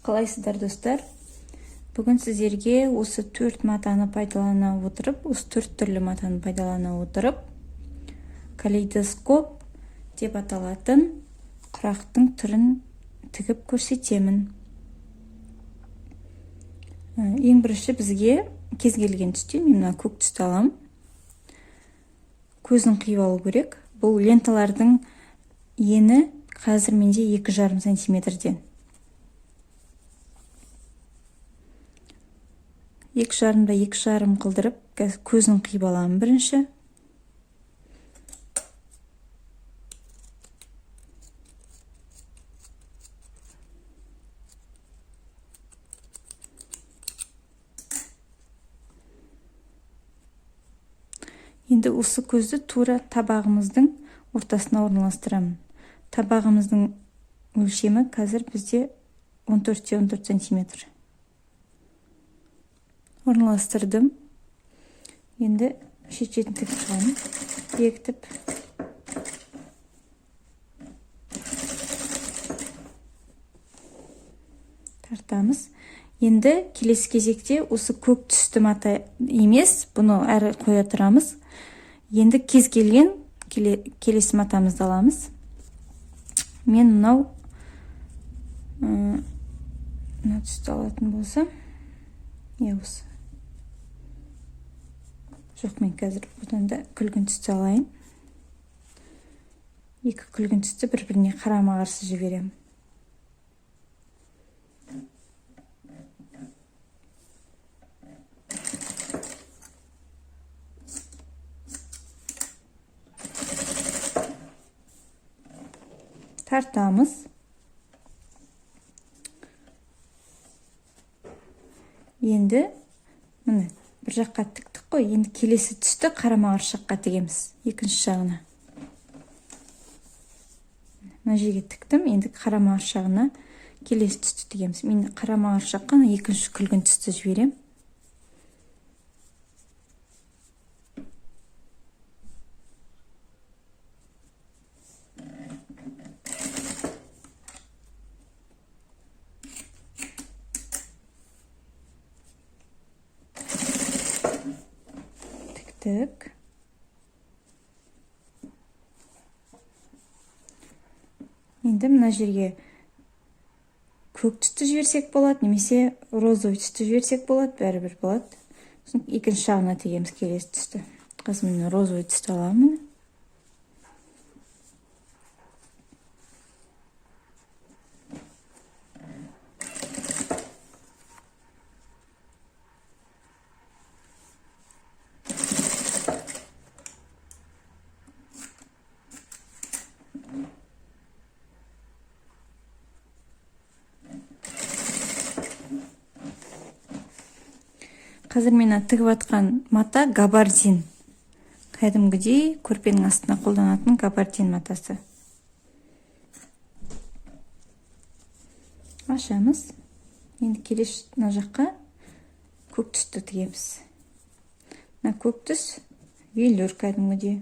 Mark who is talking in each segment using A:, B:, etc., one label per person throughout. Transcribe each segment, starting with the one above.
A: Қалайсыздар достар? Бүгін сіздерге осы 4 матаны пайдалана отырып, осы 4 түрлі матаны пайдалана отырып, калейдоскоп деп аталатын құрақтың түрін тігіп көрсетемін. Ең бірінші бізге кез келген түсте, мен мына көк түсті аламын. Көзін қиып алу керек. Бұл ленталардың ені қазір менде 2,5 сантиметрден. 2,5-да 2,5 қылдырып, көзін қиып аламын бірінші. Енді осы көзді тура табағымыздың ортасына орналастырамын. Табағымыздың өлшемі қазір бізде 14-14 сантиметр. Орналастырдым. Енді шет-шетін тігіп шығамын. Бекітіп. Тартамыз. Енді келесі кезекте осы көк түсті мата емес, бұны әрі қоя тұрамыз. Енді кез келген келесі матамызды аламыз. Мен мынау түсті алатын болсам, осы. Жоқ, мен қазір бұдан да күлгін түсті алайын. Екі күлгін түсті бір-біріне қарама-қарсы жіберем. Тартамыз. Енді міне бір жаққа тіктік қой. Енді келесі түсті қарама-қарсы жаққа тігеміз. Екінші жағына. Мына жерге тіктім. Енді қарама-қарсы жағына келесі түсті тігеміз. Мен қарама-қарсы жаққа екінші күлгін түсті жіберем. Енді мына жерге көк түсті жіберсек болады, немесе розовый түсті жіберсек болады, бәрібір болады. Екінші жағына тегеміз келесі түсті. Қазір мен розовый түсті аламын. Қазір мен тігіп атқан мата габардин. Кәдімгідей көрпенің астына қолданатын габардин матасы. Ашамыз. Енді келесі мына жаққа көк түсті тігеміз. Мына көк түс велюр кәдімгідей.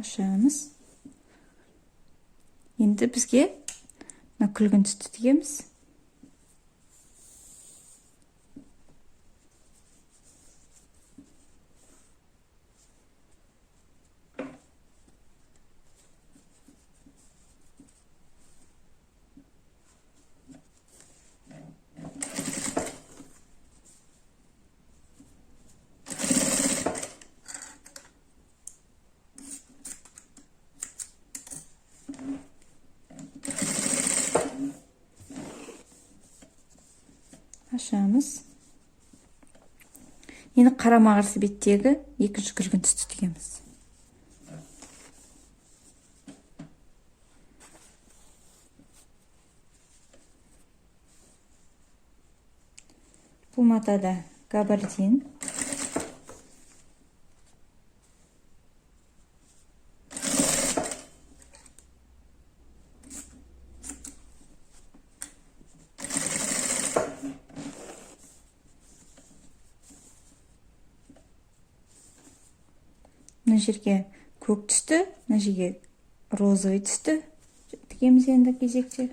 A: Ашамыз. Енді бізге күлгін түсті тігеміз. Ашамыз. Енді қарама-қарсы беттегі екінші күлгін түсті тігеміз. Бұл матада габардин. мына жерге көк түсті, мына жерге розовый түсті тігеміз енді кезекте.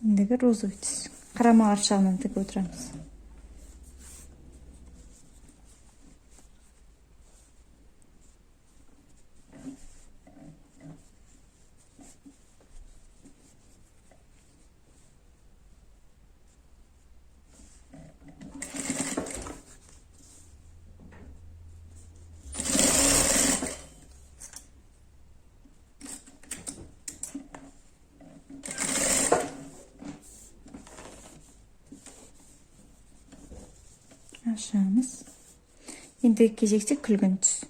A: Ендігі розовый түс. Қарама-қарсы жағынан тігіп отырамыз. Ашамыз. Енді кезекте күлгін түс.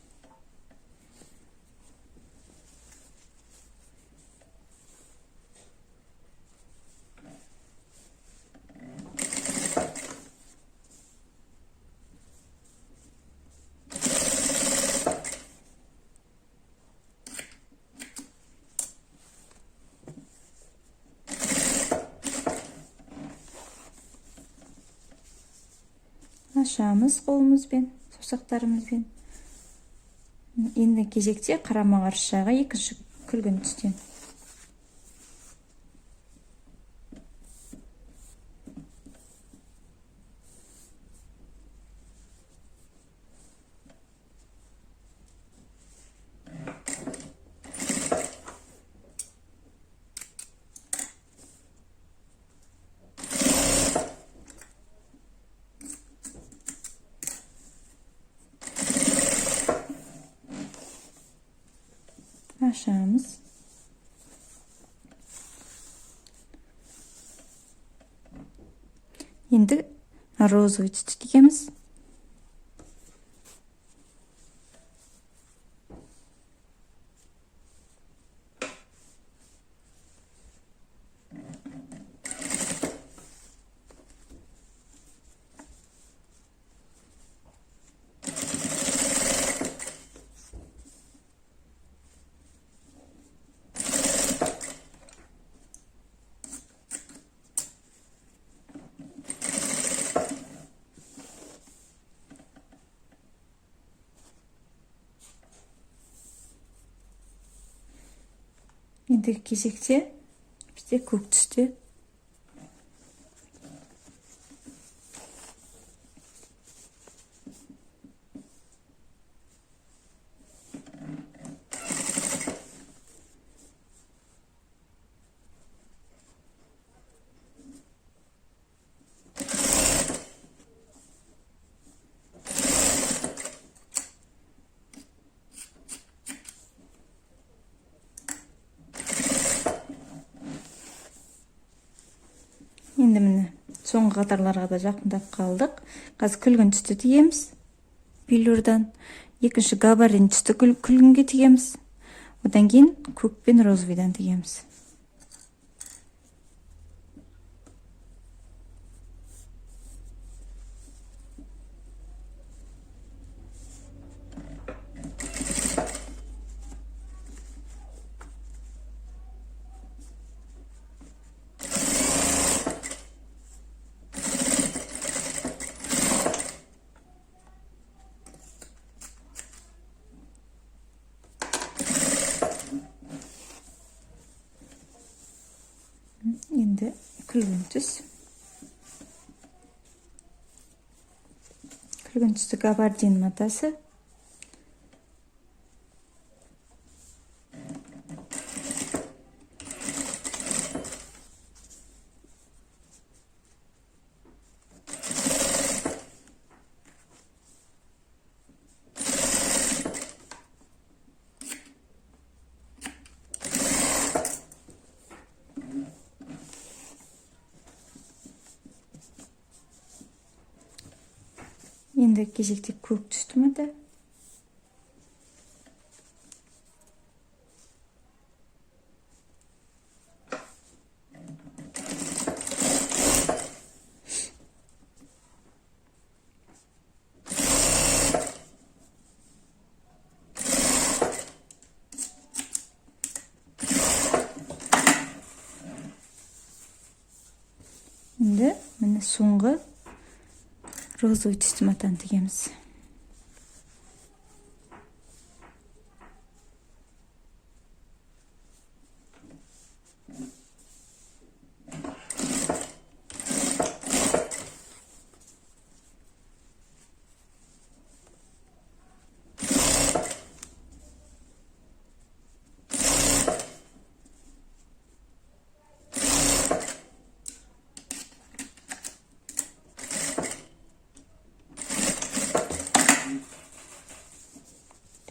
A: Ашамыз қолымызбен, саусақтарымызбен. Енді кезекте қарама-қарсы жағы екінші күлгін түстен. Ашамыз. Енді розовый түсті тігеміз. Ендігі кезекте бізде көк түсті. Енді міне соңғы қатарларға да жақындап қалдық. Қазір күлгін түсті тігеміз. Биллурдан екінші габарин түсті күлгінге тігеміз. Одан кейін көк пен розовыйдан тігеміз. Енді күлгін түс. Күлгін түсті габардин матасы. Енді кезекте көк түсті мата. соңғы розовый түсті матаны тігеміз.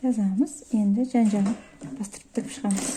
A: Жазамыз, енді жан-жағын бастырып тігіп шығамыз.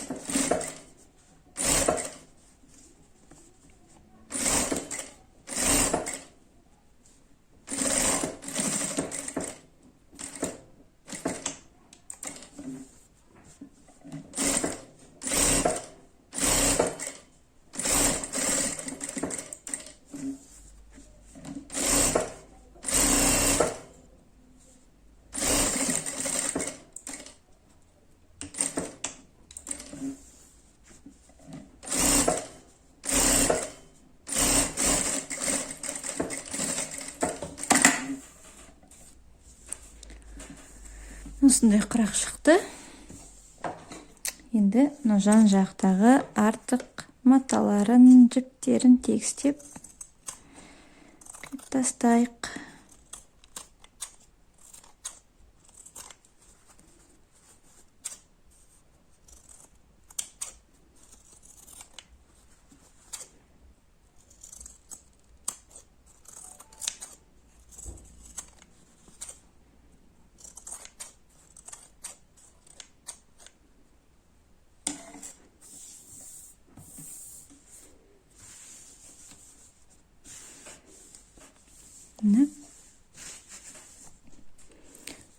A: Осындай құрақ шықты. Енді жан жақтағы артық маталарын, жіптерін тегістеп тастайық.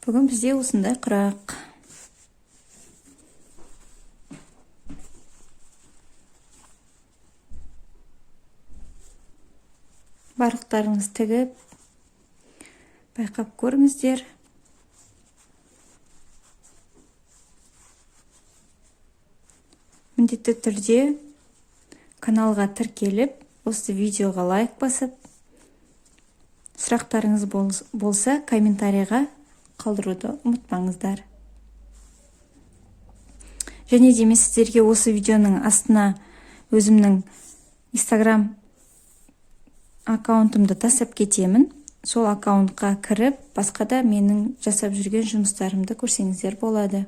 A: Бүгін бізде осындай құрақ. Барлықтарыңыз тігіп, байқап көріңіздер. Міндетті түрде каналға тіркеліп, осы видеоға лайк басып, сұрақтарыңыз болса, комментарийға қалдыруды ұмытпаңыздар. Және де мен сіздерге осы видеоның астына өзімнің Instagram аккаунтымды тастап кетемін. Сол аккаунтқа кіріп, басқа да менің жасап жүрген жұмыстарымды көрсеңіздер болады.